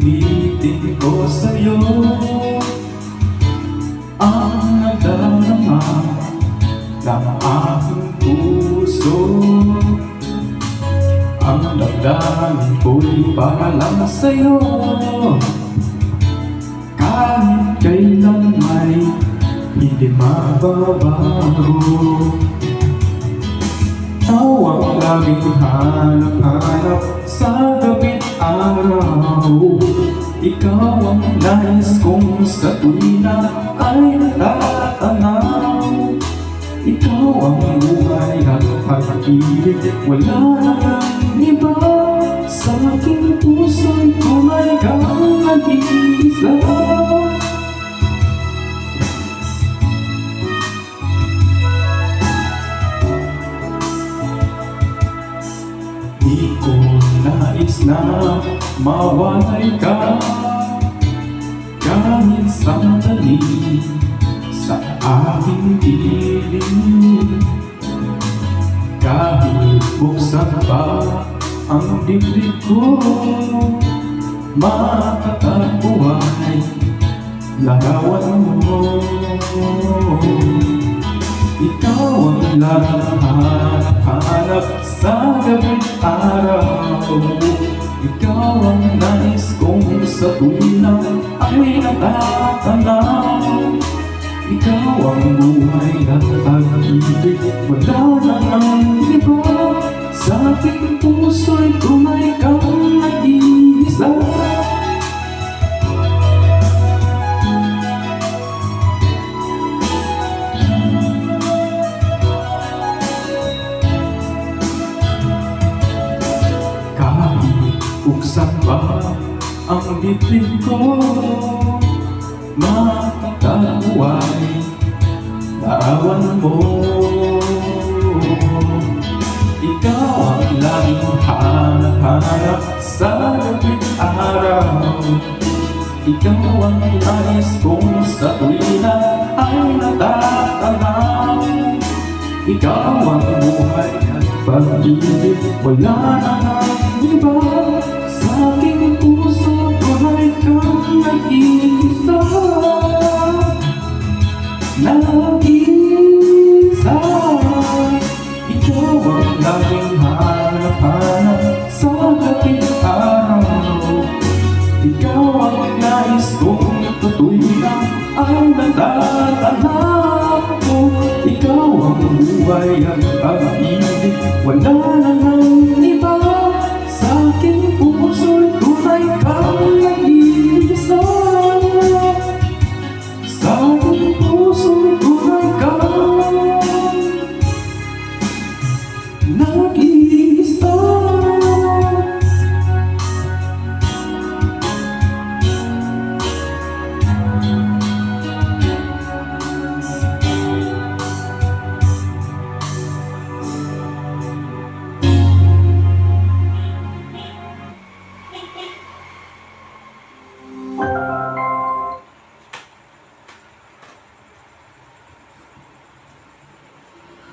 Ulitin ko sa'yo ang nadarama ng aking puso. Ang damdamin ko'y para lang sa'yo, kahit kailan may hindi mababago. Ikaw ang laging hanap-hanap sa gabi't araw. Ikaw ang nais kong sa tuwina ay natatanaw. Ikaw ang buhay at pag-ibig, wala nang iba. Sa aking puso'y kung ikaw ang nag-iisa. Di ko nais na mawalay ka kahit sandali sa aking piling. Kahit buksan pa ang dibdib ko, makakatabuhay larawan mo. Ikaw ang laging hanap sa gabi't araw. Ikaw ang nais kong sa tuwina ay natatanaw. Ikaw ang buhay at pag-ibig, wala na ang iba. Sa aking puso'y kung ikaw ang nag-iisa. Buksan ba ang dibdib ko, makakatabuhay larawan mo. Ikaw ang laging hanap-hanap sa gabi't araw. Ikaw ang nais kong sa tuwina ay natatanaw. Ikaw ang buhay at pag-ibig, wala nang iba. Sa aking puso ay kang nag-iisa. Nag-iisa. Ikaw ang laging hanap-hanap sa gabi't araw. Ikaw ang nais kong tutuwina ay natatanaw. Ikaw ang buhay at pag-ibig, wala na nang iba. Sa aking